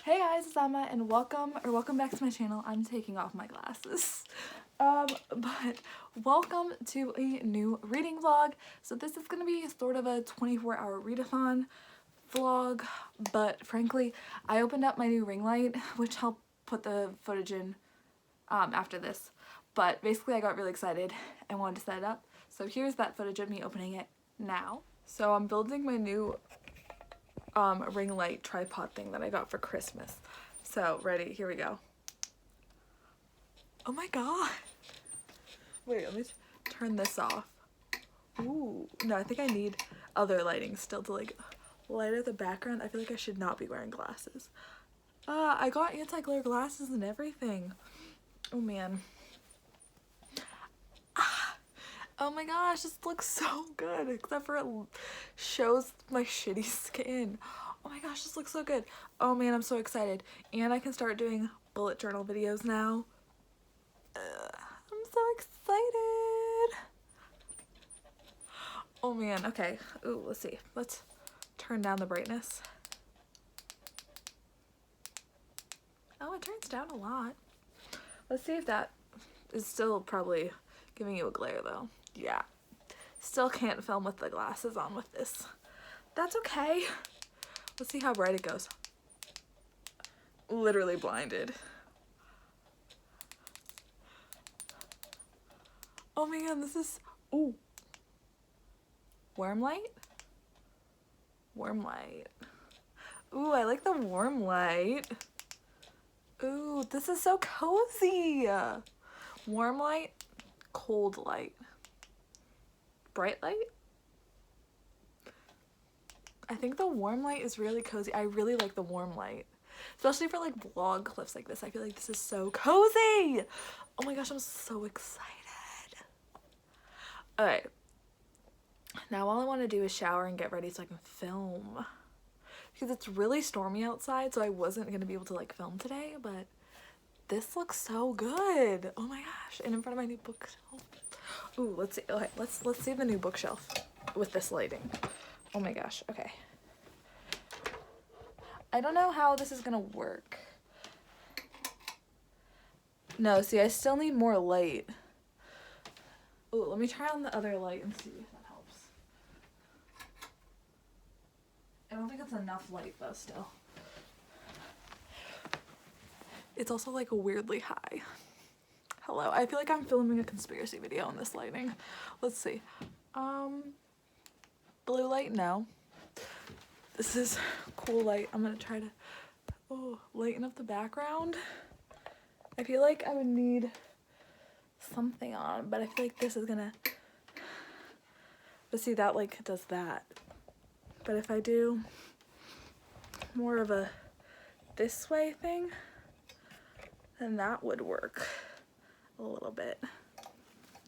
Hey guys, it's Emma and welcome back to my channel. I'm taking off my glasses. But welcome to a new reading vlog. So this is gonna be sort of a 24-hour readathon vlog, but frankly, I opened up my new ring light, which I'll put the footage in after this. But basically I got really excited and wanted to set it up. So here's that footage of me opening it now. So I'm building my new ring light tripod thing that I got for Christmas. So ready, here we go. Oh my god. Wait, let me turn this off. Ooh, no, I think I need other lighting still to like light up the background. I feel like I should not be wearing glasses. I got anti-glare glasses and everything. Oh man. Oh my gosh, this looks so good, except for it shows my shitty skin. Oh my gosh, this looks so good. Oh man, I'm so excited. And I can start doing bullet journal videos now. I'm so excited. Oh man, okay. Ooh, let's see. Let's turn down the brightness. Oh, it turns down a lot. Let's see if that is still probably giving you a glare though. Yeah. Still can't film with the glasses on with this. That's okay. Let's see how bright it goes. Literally blinded. Oh man, this is, ooh. Warm light? Warm light. Ooh, I like the warm light. Ooh, this is so cozy. Warm light, cold light. Bright light? I think the warm light is really cozy. I really like the warm light. Especially for like vlog clips like this. I feel like this is so cozy. Oh my gosh, I'm so excited. Alright. Now all I want to do is shower and get ready so I can film. Because it's really stormy outside, so I wasn't going to be able to like film today, but this looks so good. Oh my gosh. And in front of my new bookshelf. Ooh, let's see. Okay, let's see the new bookshelf with this lighting. Oh my gosh. Okay. I don't know how this is gonna work. No, see, I still need more light. Ooh, let me try on the other light and see if that helps. I don't think it's enough light though still. It's also like weirdly high. Hello, I feel like I'm filming a conspiracy video on this lighting. Let's see. Blue light, no. This is cool light. I'm gonna try to lighten up the background. I feel like I would need something on, but I feel like this is gonna, but see that like does that. But if I do more of a this way thing, then that would work a little bit.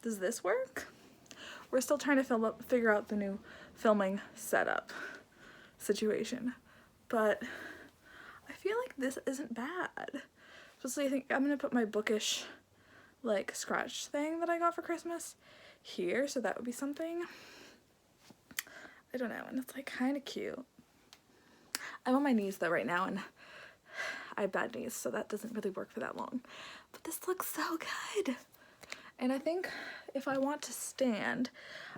Does this work? We're still trying to figure out the new filming setup situation, but I feel like this isn't bad. Especially I think I'm gonna put my bookish like scratch thing that I got for Christmas here, so that would be something. I don't know, and it's like kind of cute. I'm on my knees though right now, and I have bad knees, so that doesn't really work for that long. But this looks so good. And I think if I want to stand,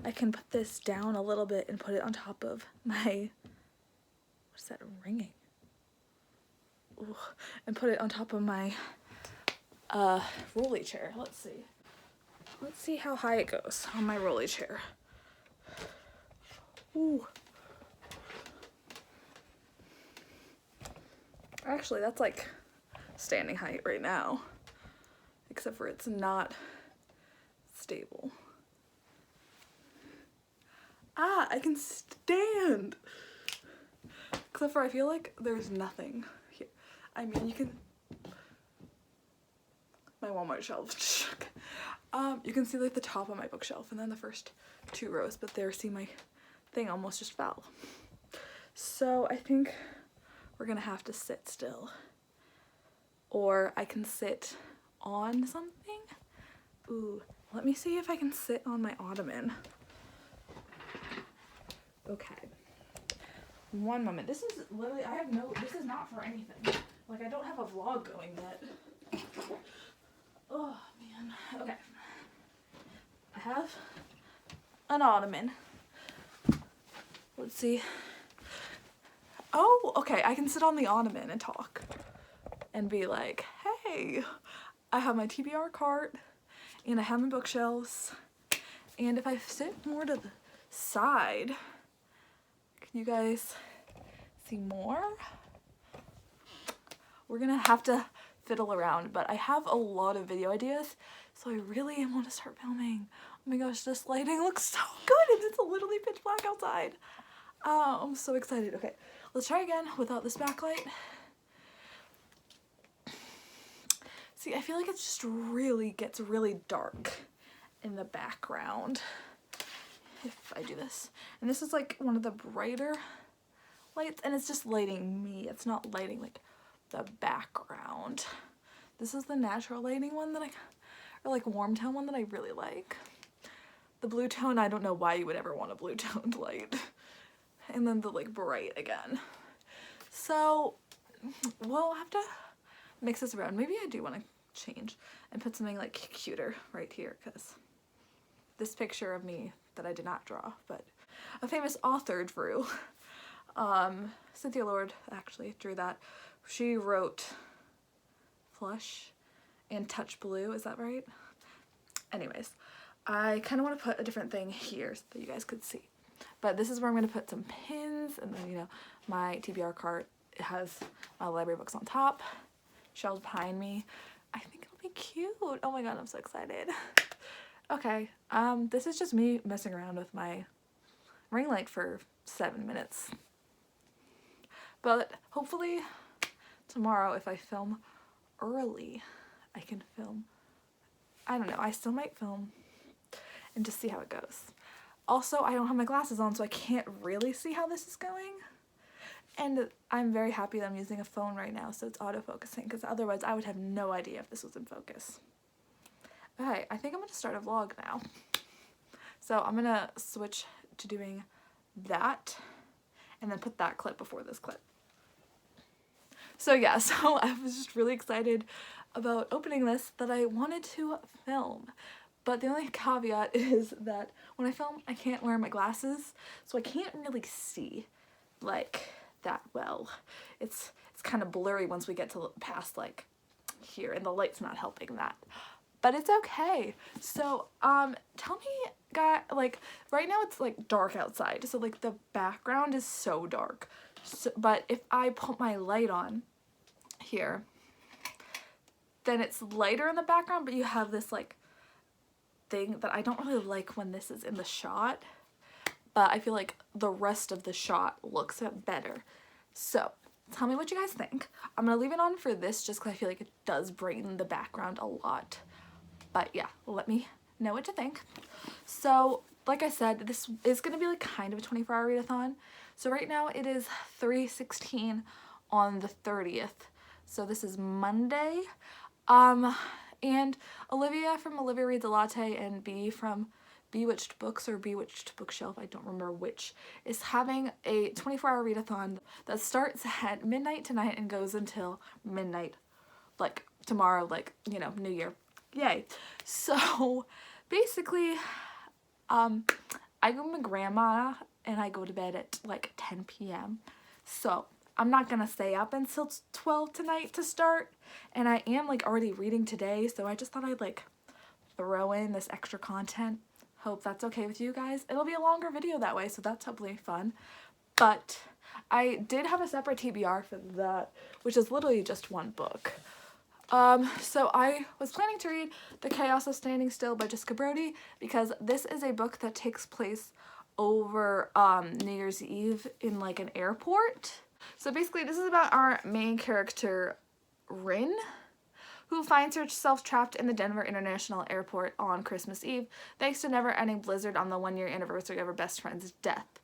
I can put this down a little bit and put it on top of my, what's that ringing? Ooh, and put it on top of my rolly chair. Let's see. Let's see how high it goes on my rolly chair. Ooh. Actually, that's like standing height right now, except for it's not stable. Ah, I can stand! Except for I feel like there's nothing here. I mean, you can, my Walmart shelf. You can see like the top of my bookshelf and then the first 2 rows, but there, see, my thing almost just fell. So I think we're gonna have to sit still. Or I can sit on something. Ooh, let me see if I can sit on my ottoman. Okay. One moment. This is literally, this is not for anything. Like, Like, I don't have a vlog going yet. Oh, man. Okay. I have an ottoman. Let's see. Oh, okay. I can sit on the ottoman and talk. And be like, hey, I have my TBR cart. And I have my bookshelves. And if I sit more to the side, can you guys see more? We're gonna have to fiddle around, but I have a lot of video ideas, so I really want to start filming. Oh my gosh, this lighting looks so good and it's literally pitch black outside. I'm so excited. Okay, let's try again without this backlight. See, I feel like it just really gets really dark in the background if I do this. And this is like one of the brighter lights, and it's just lighting me. It's not lighting like the background. This is the natural lighting one that or like warm tone one that I really like. The blue tone, I don't know why you would ever want a blue toned light. And then the like bright again. So we'll have to mix this around. Maybe I do want to change and put something like cuter right here, because this picture of me that I did not draw, but a famous author drew. Cynthia Lord actually drew that. She wrote Flush and Touch Blue, is that right? Anyways, I kind of want to put a different thing here so that you guys could see. But this is where I'm going to put some pins, and then, you know, my TBR cart, it has my library books on top, shelves behind me. I think it'll be cute. Oh my god, I'm so excited. Okay, this is just me messing around with my ring light for 7 minutes. But hopefully tomorrow, if I film early, I can film. I don't know, I still might film and just see how it goes. Also, I don't have my glasses on, so I can't really see how this is going. And I'm very happy that I'm using a phone right now, so it's autofocusing, because otherwise I would have no idea if this was in focus. Okay, I think I'm going to start a vlog now. So I'm going to switch to doing that, and then put that clip before this clip. So yeah, so I was just really excited about opening this, that I wanted to film. But the only caveat is that when I film, I can't wear my glasses, so I can't really see like that well. It's kind of blurry once we get to past like here, and the light's not helping that. But it's okay. So tell me, guys, like right now it's like dark outside, so like the background is so dark. So, but if I put my light on here, then it's lighter in the background, but you have this like thing that I don't really like when this is in the shot, but I feel like the rest of the shot looks better. So tell me what you guys think. I'm gonna leave it on for this just because I feel like it does brighten the background a lot. But yeah, let me know what you think. So like I said, this is gonna be like kind of a 24-hour readathon. So right now it is 3:16 on the 30th. So this is Monday. And Olivia from Olivia Reads a Latte and B from Bewitched Books or Bewitched Bookshelf, I don't remember which, is having a 24-hour readathon that starts at midnight tonight and goes until midnight, like tomorrow, like, you know, New Year. Yay. So basically, I go with my grandma and I go to bed at like 10 p.m. So I'm not gonna stay up until 12 tonight to start, and I am like already reading today, so I just thought I'd like throw in this extra content. Hope that's okay with you guys. It'll be a longer video that way, so that's hopefully fun. But I did have a separate TBR for that, which is literally just one book. So I was planning to read The Chaos of Standing Still by Jessica Brody, because this is a book that takes place over New Year's Eve in like an airport. So basically this is about our main character, Rin, who finds herself trapped in the Denver International Airport on Christmas Eve thanks to a never-ending blizzard on the 1-year anniversary of her best friend's death.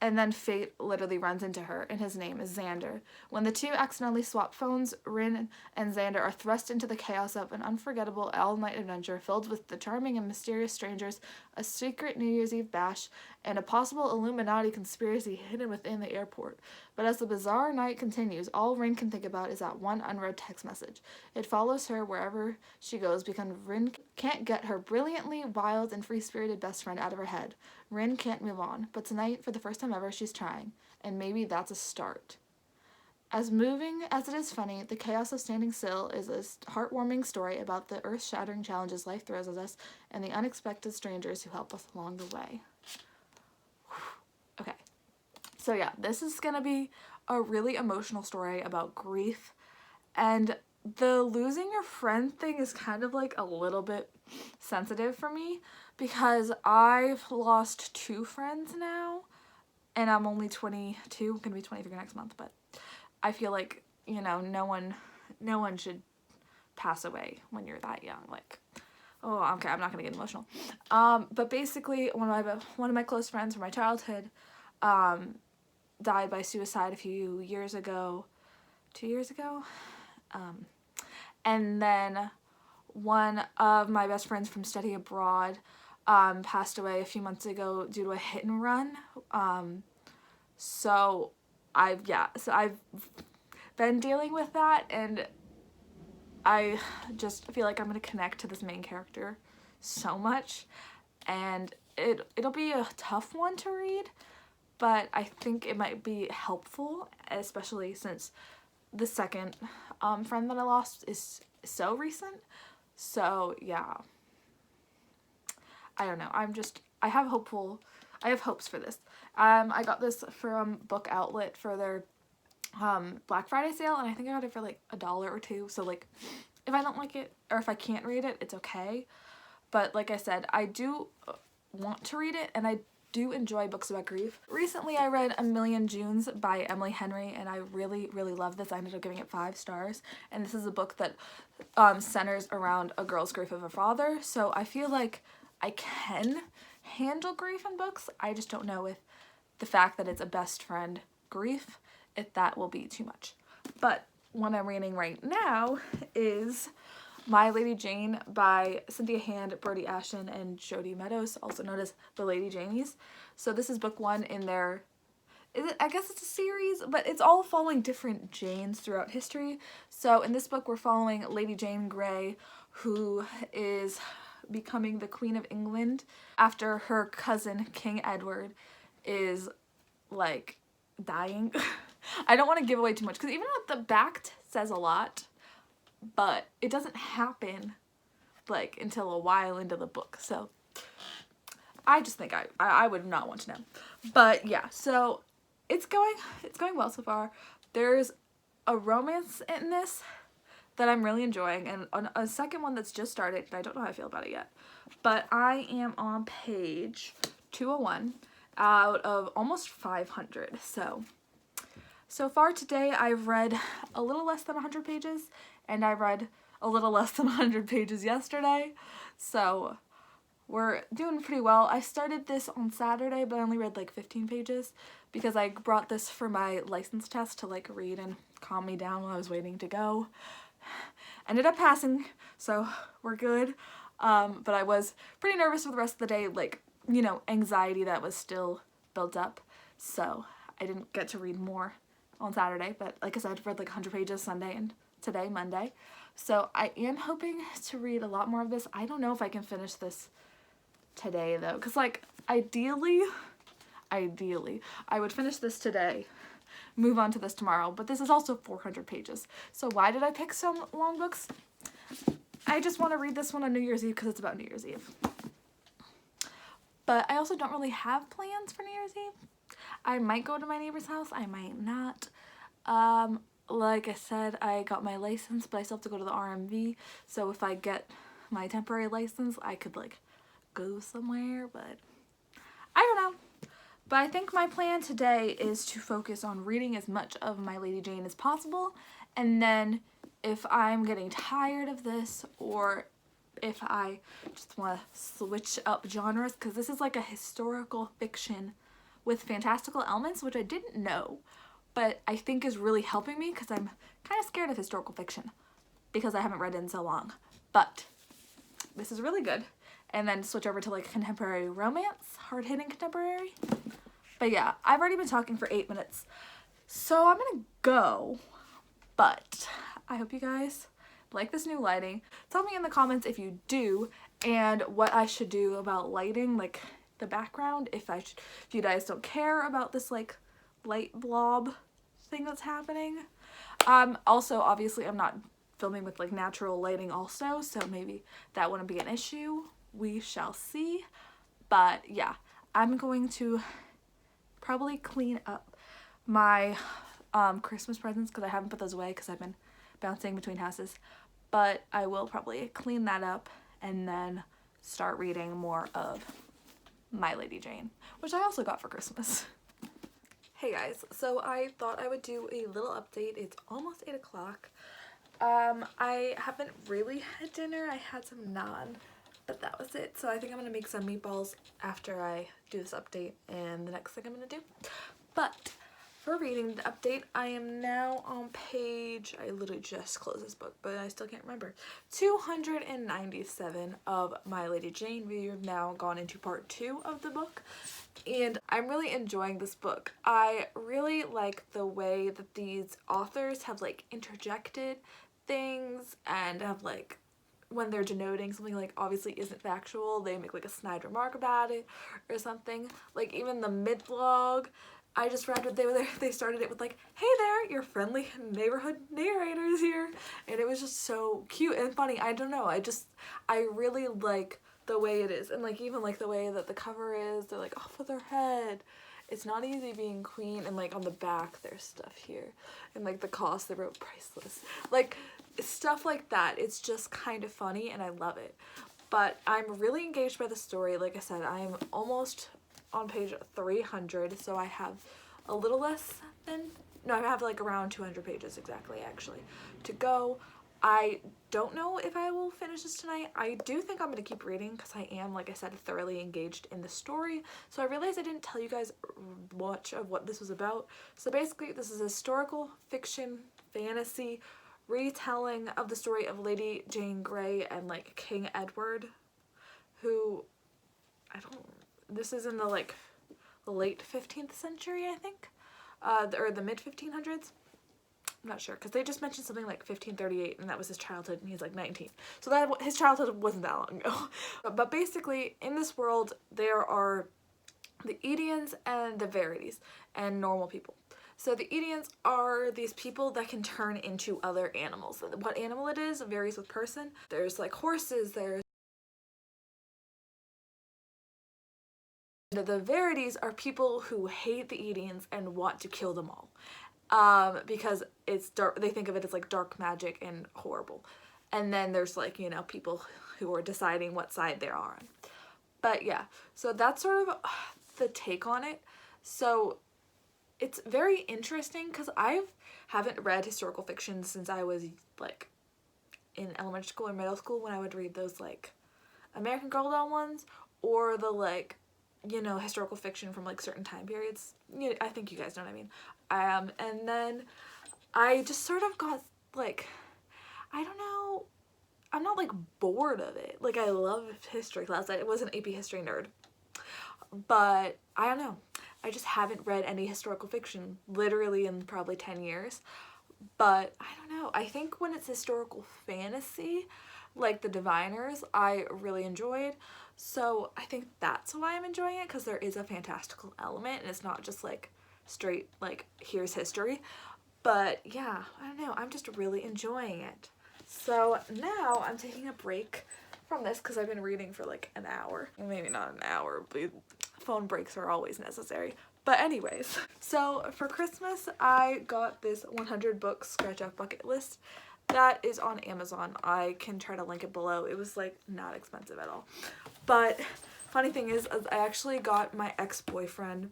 And then fate literally runs into her, and his name is Xander. When the two accidentally swap phones, Rin and Xander are thrust into the chaos of an unforgettable all-night adventure filled with the charming and mysterious strangers, a secret New Year's Eve bash, and a possible Illuminati conspiracy hidden within the airport. But as the bizarre night continues, all Rin can think about is that one unread text message. It follows her wherever she goes because Rin can't get her brilliantly wild and free-spirited best friend out of her head. Rin can't move on, but tonight, for the first time ever, she's trying. And maybe that's a start. As moving as it is funny, The Chaos of Standing Still is a heartwarming story about the earth-shattering challenges life throws at us and the unexpected strangers who help us along the way. Okay, so yeah, this is gonna be a really emotional story about grief, and the losing your friend thing is kind of like a little bit sensitive for me because I've lost 2 friends now, and I'm only 22, I'm gonna be 23 next month, but I feel like, you know, no one should pass away when you're that young. Like, oh, okay, I'm not gonna get emotional. But basically, one of my close friends from my childhood, died by suicide a few years ago, 2 years ago. And then one of my best friends from study abroad, passed away a few months ago due to a hit and run. So I've been dealing with that, and I just feel like I'm gonna connect to this main character so much, and it'll be a tough one to read, but I think it might be helpful, especially since the second friend that I lost is so recent. So yeah, I don't know, I have hopes for this. I got this from Book Outlet for their Black Friday sale, and I think I got it for like $1 or $2, so like if I don't like it or if I can't read it, it's okay. But like I said, I do want to read it, and I do enjoy books about grief. Recently I read A Million Junes by Emily Henry, and I really love this. I ended up giving it 5 stars, and this is a book that centers around a girl's grief of her father, so I feel like I can handle grief in books. I just don't know with the fact that it's a best friend grief, if that will be too much. But one I'm reading right now is My Lady Jane by Cynthia Hand, Brody Ashton, and Jodi Meadows, also known as The Lady Janies. So this is book 1 in their, I guess it's a series, but it's all following different Janes throughout history. So in this book we're following Lady Jane Grey, who is becoming the Queen of England after her cousin King Edward is like dying. I don't want to give away too much because even at the back says a lot, but it doesn't happen like until a while into the book. So I just think I would not want to know. But yeah, so it's going well so far. There's a romance in this that I'm really enjoying, and a second one that's just started, and I don't know how I feel about it yet. But I am on page 201 out of almost 500. So far today I've read a little less than 100 pages, and I read a little less than 100 pages yesterday. So we're doing pretty well. I started this on Saturday, but I only read like 15 pages because I brought this for my license test to like read and calm me down while I was waiting to go. Ended up passing, so we're good. But I was pretty nervous for the rest of the day, like, you know, anxiety that was still built up. So I didn't get to read more on Saturday, but like I said, I've read like 100 pages Sunday and today, Monday. So I am hoping to read a lot more of this. I don't know if I can finish this today though, because like ideally I would finish this today, move on to this tomorrow, but this is also 400 pages. So why did I pick some long books? I just want to read this one on New Year's Eve because it's about New Year's Eve. But I also don't really have plans for New Year's Eve. I might go to my neighbor's house, I might not. Like I said, I got my license, but I still have to go to the RMV, so if I get my temporary license, I could like go somewhere, but I don't know. But I think my plan today is to focus on reading as much of My Lady Jane as possible, and then if I'm getting tired of this, or if I just want to switch up genres, because this is like a historical fiction with fantastical elements, which I didn't know, but I think is really helping me because I'm kind of scared of historical fiction because I haven't read it in so long. But this is really good, and then switch over to like contemporary romance, hard-hitting contemporary. But yeah, I've already been talking for 8 minutes, so I'm gonna go, but I hope you guys like this new lighting. Tell me in the comments if you do, and what I should do about lighting, like the background, if you guys don't care about this like light blob thing that's happening. Also, obviously I'm not filming with like natural lighting also, so maybe that wouldn't be an issue. We shall see. But yeah, I'm going to probably clean up my Christmas presents because I haven't put those away because I've been bouncing between houses. But I will probably clean that up and then start reading more of My Lady Jane, which I also got for Christmas. Hey guys, so I thought I would do a little update. It's almost 8 o'clock. I haven't really had dinner. I had some naan, but that was it. So I think I'm gonna make some meatballs after I do this update and the next thing I'm gonna do. But for reading the update, I am now on page, I literally just closed this book, but I still can't remember, 297 of My Lady Jane. We've now gone into part 2 of the book, and I'm really enjoying this book. I really like the way that these authors have like interjected things and have like, when they're denoting something like obviously isn't factual, they make like a snide remark about it or something. Like even the mid-log, I just read what they started it with like, hey there, your friendly neighborhood narrator is here. And it was just so cute and funny. I don't know, I really like the way it is. And like even like the way that the cover is, they're like off with her head. It's not easy being queen, and like on the back there's stuff here. And like the cost, they wrote priceless. Like stuff like that. It's just kind of funny and I love it. But I'm really engaged by the story. Like I said, I'm almost on page 300, so I have a little less than, no, I have like around 200 pages exactly actually to go. I don't know if I will finish this tonight. I do think I'm going to keep reading because I am, like I said, thoroughly engaged in the story. So I realized I didn't tell you guys much of what this was about. So basically this is a historical fiction fantasy retelling of the story of Lady Jane Grey and like King Edward, who this is in the like late 15th century, I think, or the mid 1500s. I'm not sure because they just mentioned something like 1538 and that was his childhood and he's like 19. So that his childhood wasn't that long ago. But basically in this world there are the Edians and the Verities and normal people. So the Edians are these people that can turn into other animals. What animal it is varies with person. There's like horses, there's the Verities are people who hate the Edians and want to kill them all. Because it's dark, they think of it as like dark magic and horrible. And then there's like, you know, people who are deciding what side they're on. But yeah, so that's sort of the take on it. So it's very interesting because I haven't read historical fiction since I was like in elementary school or middle school, when I would read those like American Girl doll ones or the like, you know, historical fiction from like certain time periods. Yeah, I think you guys know what I mean. And then I just sort of got like, I don't know, I'm not like bored of it. Like I love history class. I was an AP history nerd, but I don't know. I just haven't read any historical fiction literally in probably 10 years. But I don't know. I think when it's historical fantasy, like the Diviners, I really enjoyed. So I think that's why I'm enjoying it, because there is a fantastical element and it's not just like straight like here's history. But yeah, I don't know. I'm just really enjoying it. So now I'm taking a break from this because I've been reading for like an hour. Maybe not an hour, but phone breaks are always necessary. But anyways, so for Christmas I got this 100 books scratch off bucket list. That is on Amazon. I can try to link it below. It was like not expensive at all. But funny thing is I actually got my ex-boyfriend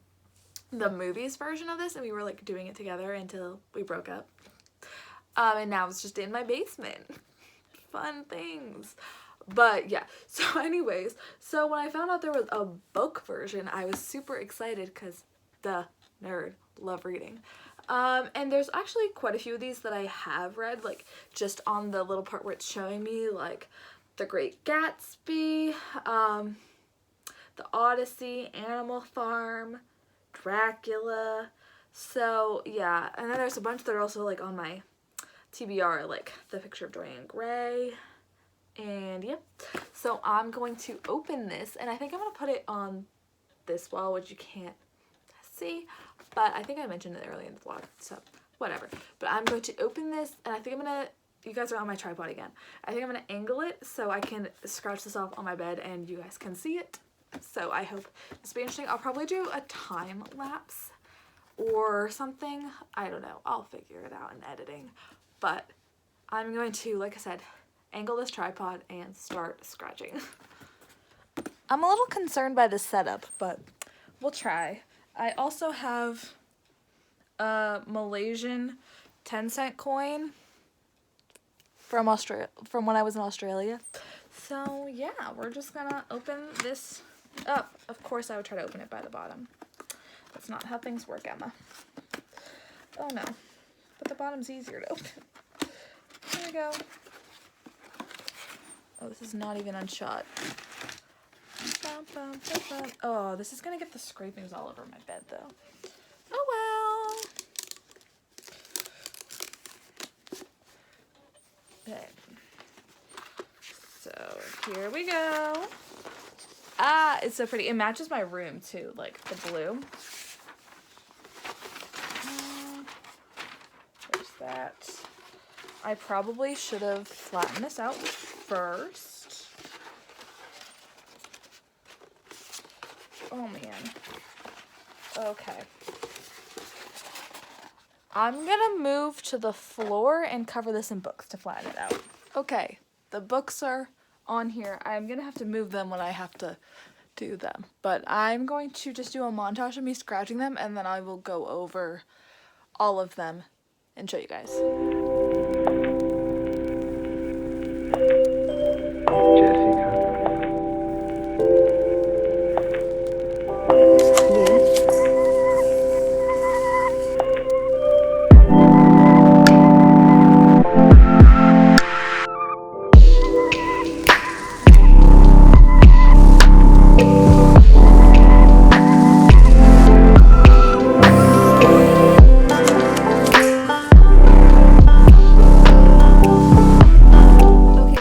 the movies version of this and we were like doing it together until we broke up. And now it's just in my basement. Fun things. But yeah, so anyways, so when I found out there was a book version, I was super excited because the nerd, love reading. And there's actually quite a few of these that I have read, like just on the little part where it's showing me like The Great Gatsby, The Odyssey, Animal Farm, Dracula. So yeah, and then there's a bunch that are also like on my TBR, like The Picture of Dorian Gray. And yep, so I'm going to open this, and I think I'm going to put it on this wall, which you can't see, but I think I mentioned it earlier in the vlog, so whatever. But I'm going to open this, and I think I'm going to, you guys are on my tripod again, I think I'm going to angle it so I can scratch this off on my bed and you guys can see it. So I hope this will be interesting. I'll probably do a time lapse or something. I don't know. I'll figure it out in editing. But I'm going to, like I said, angle this tripod and start scratching. I'm a little concerned by the setup, but we'll try. I also have a Malaysian 10-cent coin from when I was in Australia. So yeah, we're just gonna open this up. Of course I would try to open it by the bottom. That's not how things work, Emma. Oh no, but the bottom's easier to open. Here we go. Oh, this is not even unshot. Oh, this is gonna get the scrapings all over my bed though. Oh well. Okay. So here we go. Ah, it's so pretty. It matches my room too, like the blue. There's that. I probably should have flattened this out first. Oh man. Okay. I'm gonna move to the floor and cover this in books to flatten it out. Okay, the books are on here. I'm gonna have to move them when I have to do them. But I'm going to just do a montage of me scratching them, and then I will go over all of them and show you guys.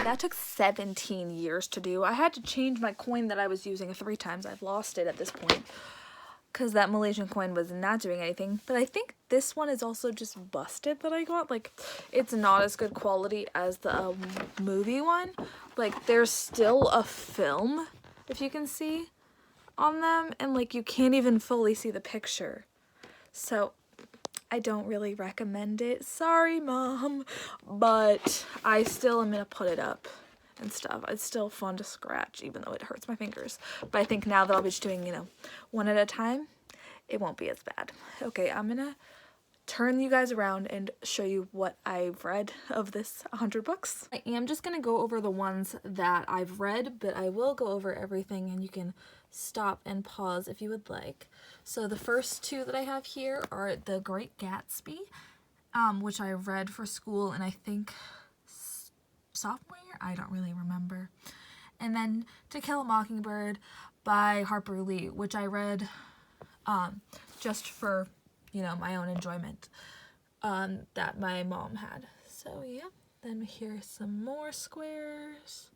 That took 17 years to do. I had to change my coin that I was using 3 times. I've lost it at this point because that Malaysian coin was not doing anything. But I think this one is also just busted that I got. Like, it's not as good quality as the movie one. Like, there's still a film, if you can see, on them. And, like, you can't even fully see the picture. So I don't really recommend it. Sorry, Mom. But I still am going to put it up and stuff. It's still fun to scratch, even though it hurts my fingers. But I think now that I'll be just doing, you know, one at a time, it won't be as bad. Okay, I'm going to turn you guys around and show you what I've read of this 100 books. I am just going to go over the ones that I've read, but I will go over everything and you can stop and pause if you would like. So the first 2 that I have here are The Great Gatsby, which I read for school and I think sophomore year? I don't really remember. And then To Kill a Mockingbird by Harper Lee, which I read just for, you know, my own enjoyment that my mom had. So yeah, then here's some more squares.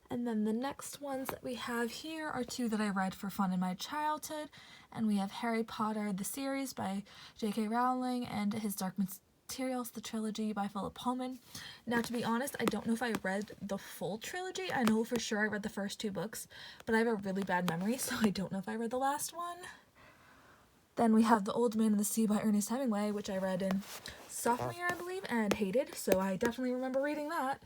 And then the next ones that we have here are 2 that I read for fun in my childhood. And we have Harry Potter, the series by J.K. Rowling, and His Dark Materials, the trilogy by Philip Pullman. Now, to be honest, I don't know if I read the full trilogy. I know for sure I read the first 2 books, but I have a really bad memory, so I don't know if I read the last one. Then we have The Old Man and the Sea by Ernest Hemingway, which I read in sophomore year, I believe, and hated, so I definitely remember reading that.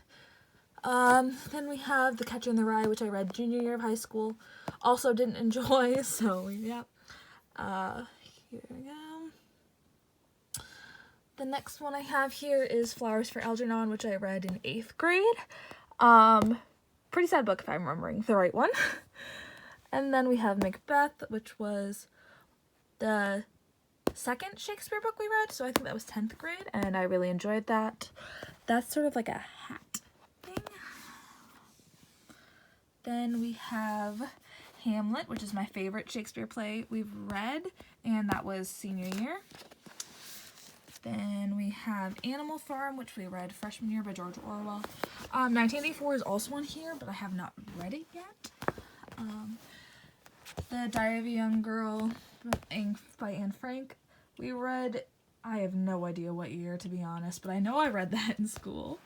Then we have The Catcher in the Rye, which I read junior year of high school. Also didn't enjoy, so yeah. Here we go. The next one I have here is Flowers for Algernon, which I read in 8th grade. Pretty sad book if I'm remembering the right one. And then we have Macbeth, which was the second Shakespeare book we read, so I think that was 10th grade, and I really enjoyed that. That's sort of like a hat anything. Then we have Hamlet, which is my favorite Shakespeare play we've read, and that was senior year. Then we have Animal Farm, which we read freshman year by George Orwell. 1984 is also on here, but I have not read it yet. The Diary of a Young Girl by Anne Frank. We read, I have no idea what year, to be honest, but I know I read that in school.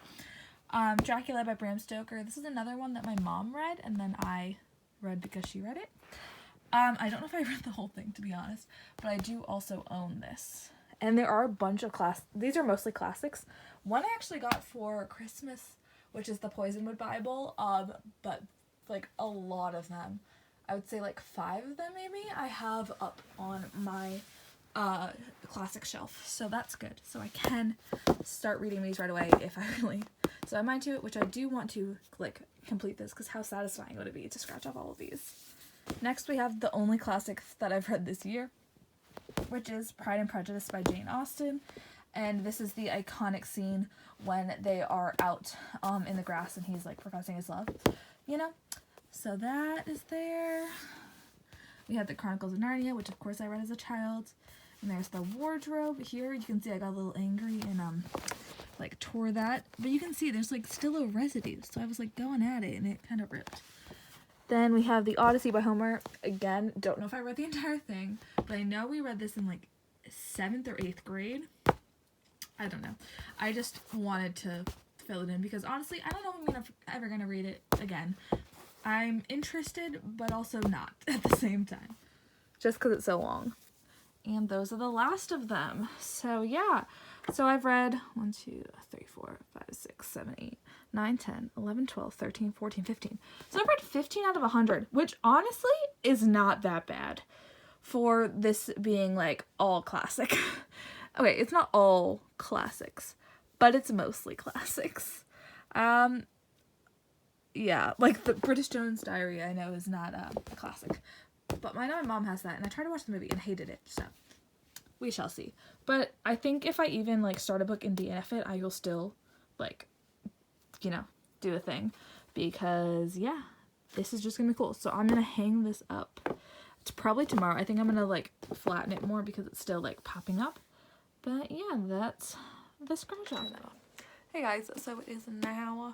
Dracula by Bram Stoker. This is another one that my mom read, and then I read because she read it. I don't know if I read the whole thing, to be honest, but I do also own this. And there are a bunch of these are mostly classics. One I actually got for Christmas, which is the Poisonwood Bible, but like a lot of them, I would say like 5 of them maybe, I have up on my classic shelf, so that's good. So I can start reading these right away if I really so I'm into it, which I do want to like complete this, because how satisfying would it be to scratch off all of these. Next we have the only classic that I've read this year, which is Pride and Prejudice by Jane Austen, and this is the iconic scene when they are out in the grass and he's like professing his love, you know, so that is there. We have the Chronicles of Narnia, which of course I read as a child, and there's the wardrobe. Here you can see I got a little angry and like tore that, but you can see there's like still a residue, so I was like going at it and it kind of ripped. Then we have the Odyssey by Homer. Again, don't know if I read the entire thing, but I know we read this in like 7th or 8th grade. I don't know. I just wanted to fill it in because honestly, I don't know if I'm ever gonna read it again. I'm interested, but also not at the same time, just because it's so long. And those are the last of them. So yeah. So I've read 1, 2, 3, 4, 5, 6, 7, 8, 9, 10, 11, 12, 13, 14, 15. So I've read 15 out of 100, which honestly is not that bad for this being like all classic. Okay, it's not all classics, but it's mostly classics. Yeah, like the British Jones Diary I know is not a classic, but I know my mom has that, and I tried to watch the movie and hated it, so we shall see. But I think if I even like start a book and DNF it, I will still like, you know, do a thing, because yeah, this is just gonna be cool. So I'm gonna hang this up. It's probably tomorrow. I think I'm gonna like flatten it more because it's still like popping up. But yeah, that's the scratch off now. Hey guys, so it is now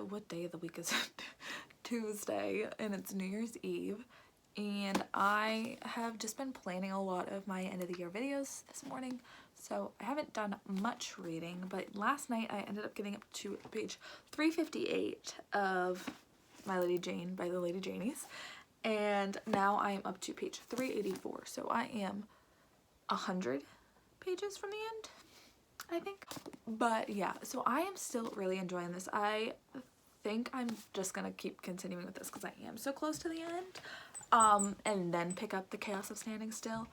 what day of the week is it? Tuesday, and it's New Year's Eve, and I have just been planning a lot of my end of the year videos this morning, so I haven't done much reading, but last night I ended up getting up to page 358 of My Lady Jane by the Lady Janies, and now I am up to page 384, so I am 100 pages from the end, I think. But yeah, so I am still really enjoying this. I think I'm just gonna keep continuing with this because I am so close to the end, and then pick up the Chaos of Standing Still.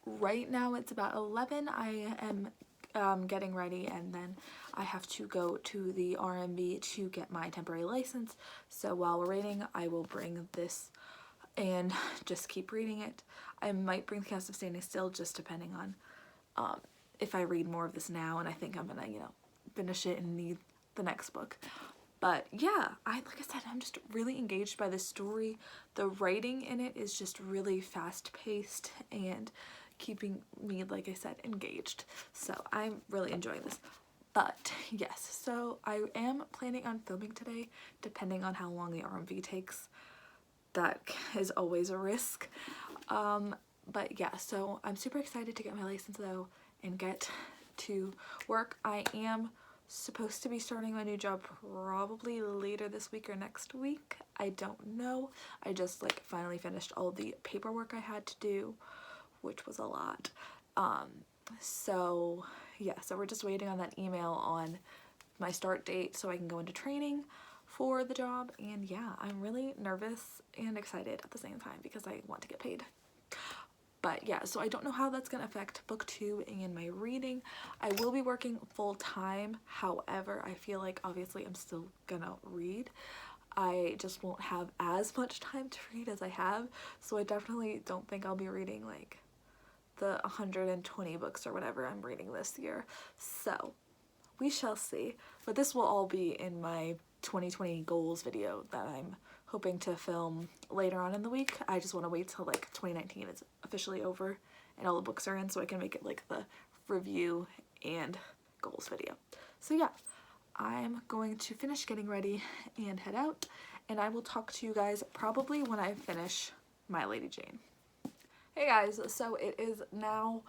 Right now it's about 11. I am getting ready, and then I have to go to the RMV to get my temporary license. So while we're waiting, I will bring this and just keep reading it. I might bring the Chaos of Standing Still, just depending on if I read more of this now, and I think I'm gonna, you know, finish it and need the next book. But yeah, like I said, I'm just really engaged by this story. The writing in it is just really fast-paced and keeping me, like I said, engaged. So I'm really enjoying this. But yes, so I am planning on filming today, depending on how long the RMV takes. That is always a risk. But yeah, so I'm super excited to get my license though and get to work. I am supposed to be starting my new job probably later this week or next week. I don't know. I just like finally finished all the paperwork I had to do, which was a lot. So yeah, so we're just waiting on that email on my start date so I can go into training for the job. And yeah, I'm really nervous and excited at the same time because I want to get paid. But yeah, so I don't know how that's going to affect book 2 and my reading. I will be working full time. However, I feel like obviously I'm still gonna read. I just won't have as much time to read as I have. So I definitely don't think I'll be reading like the 120 books or whatever I'm reading this year. So we shall see. But this will all be in my 2020 goals video that I'm hoping to film later on in the week. I just want to wait till like 2019 is officially over and all the books are in so I can make it like the review and goals video. So yeah, I'm going to finish getting ready and head out, and I will talk to you guys probably when I finish My Lady Jane. Hey guys, so it is now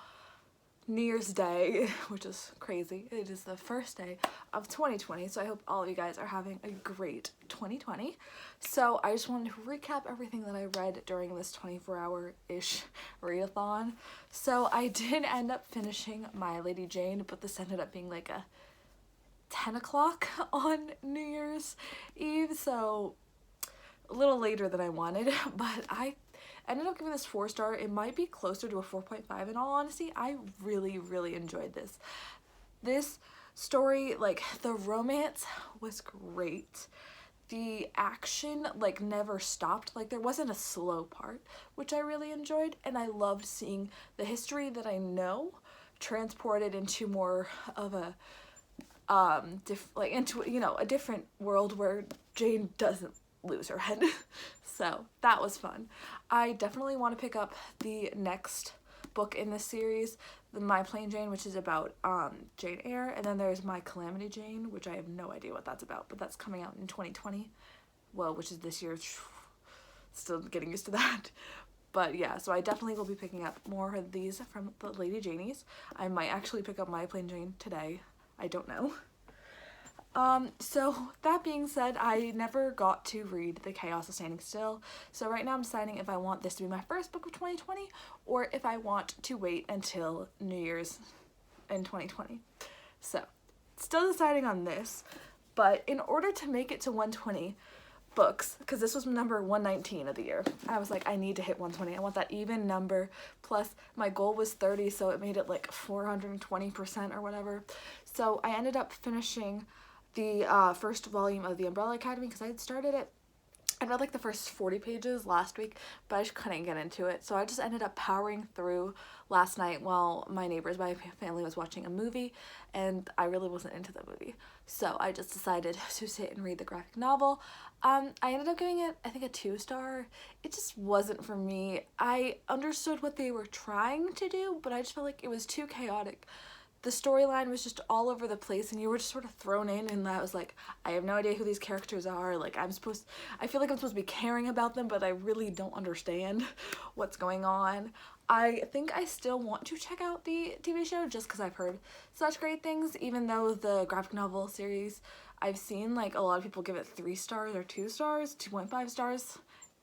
New Year's Day, which is crazy. It is the first day of 2020, so I hope all of you guys are having a great 2020. So I just wanted to recap everything that I read during this 24-hour-ish readathon. So I did end up finishing My Lady Jane, but this ended up being like a 10 o'clock on New Year's Eve, so a little later than I wanted, but I ended up giving this 4-star. It might be closer to a 4.5 in all honesty. I really enjoyed this. This story, like, the romance was great. The action, like, never stopped. Like, there wasn't a slow part, which I really enjoyed, and I loved seeing the history that I know transported into more of a into, you know, a different world where Jane doesn't lose her head. So that was fun. I definitely want to pick up the next book in this series, My Plain Jane, which is about Jane Eyre, and then there's My Calamity Jane, which I have no idea what that's about, but that's coming out in 2020, well, which is this year. Still getting used to that. But yeah, so I definitely will be picking up more of these from the Lady Janies. I might actually pick up My Plain Jane today. I don't know. So that being said, I never got to read The Chaos of Standing Still, so right now I'm deciding if I want this to be my first book of 2020 or if I want to wait until New Year's in 2020. So, still deciding on this, but in order to make it to 120 books, because this was number 119 of the year, I was like, I need to hit 120. I want that even number, plus my goal was 30, so it made it like 420% or whatever. So I ended up finishing the first volume of The Umbrella Academy because I had started it. I read like the first 40 pages last week, but I just couldn't get into it. So I just ended up powering through last night while my family was watching a movie, and I really wasn't into the movie. So I just decided to sit and read the graphic novel. I ended up giving it, I think, a 2-star. It just wasn't for me. I understood what they were trying to do, but I just felt like it was too chaotic. The storyline was just all over the place, and you were just sort of thrown in, and I was like, I have no idea who these characters are. Like, I feel like I'm supposed to be caring about them, but I really don't understand what's going on. I think I still want to check out the TV show just because I've heard such great things, even though the graphic novel series, I've seen like a lot of people give it 3 stars or 2 stars, 2.5 stars,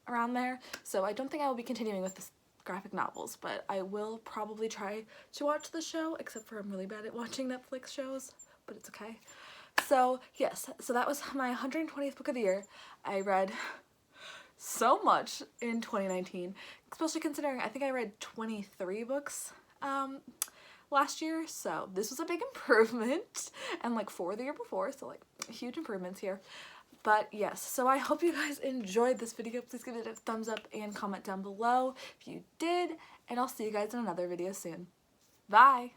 around there. So I don't think I will be continuing with this graphic novels, but I will probably try to watch the show, except for I'm really bad at watching Netflix shows, but it's okay. So yes, so that was my 120th book of the year. I read so much in 2019, especially considering I think I read 23 books last year, so this was a big improvement, and like 4 the year before, so like huge improvements here. But yes, so I hope you guys enjoyed this video. Please give it a thumbs up and comment down below if you did, and I'll see you guys in another video soon. Bye!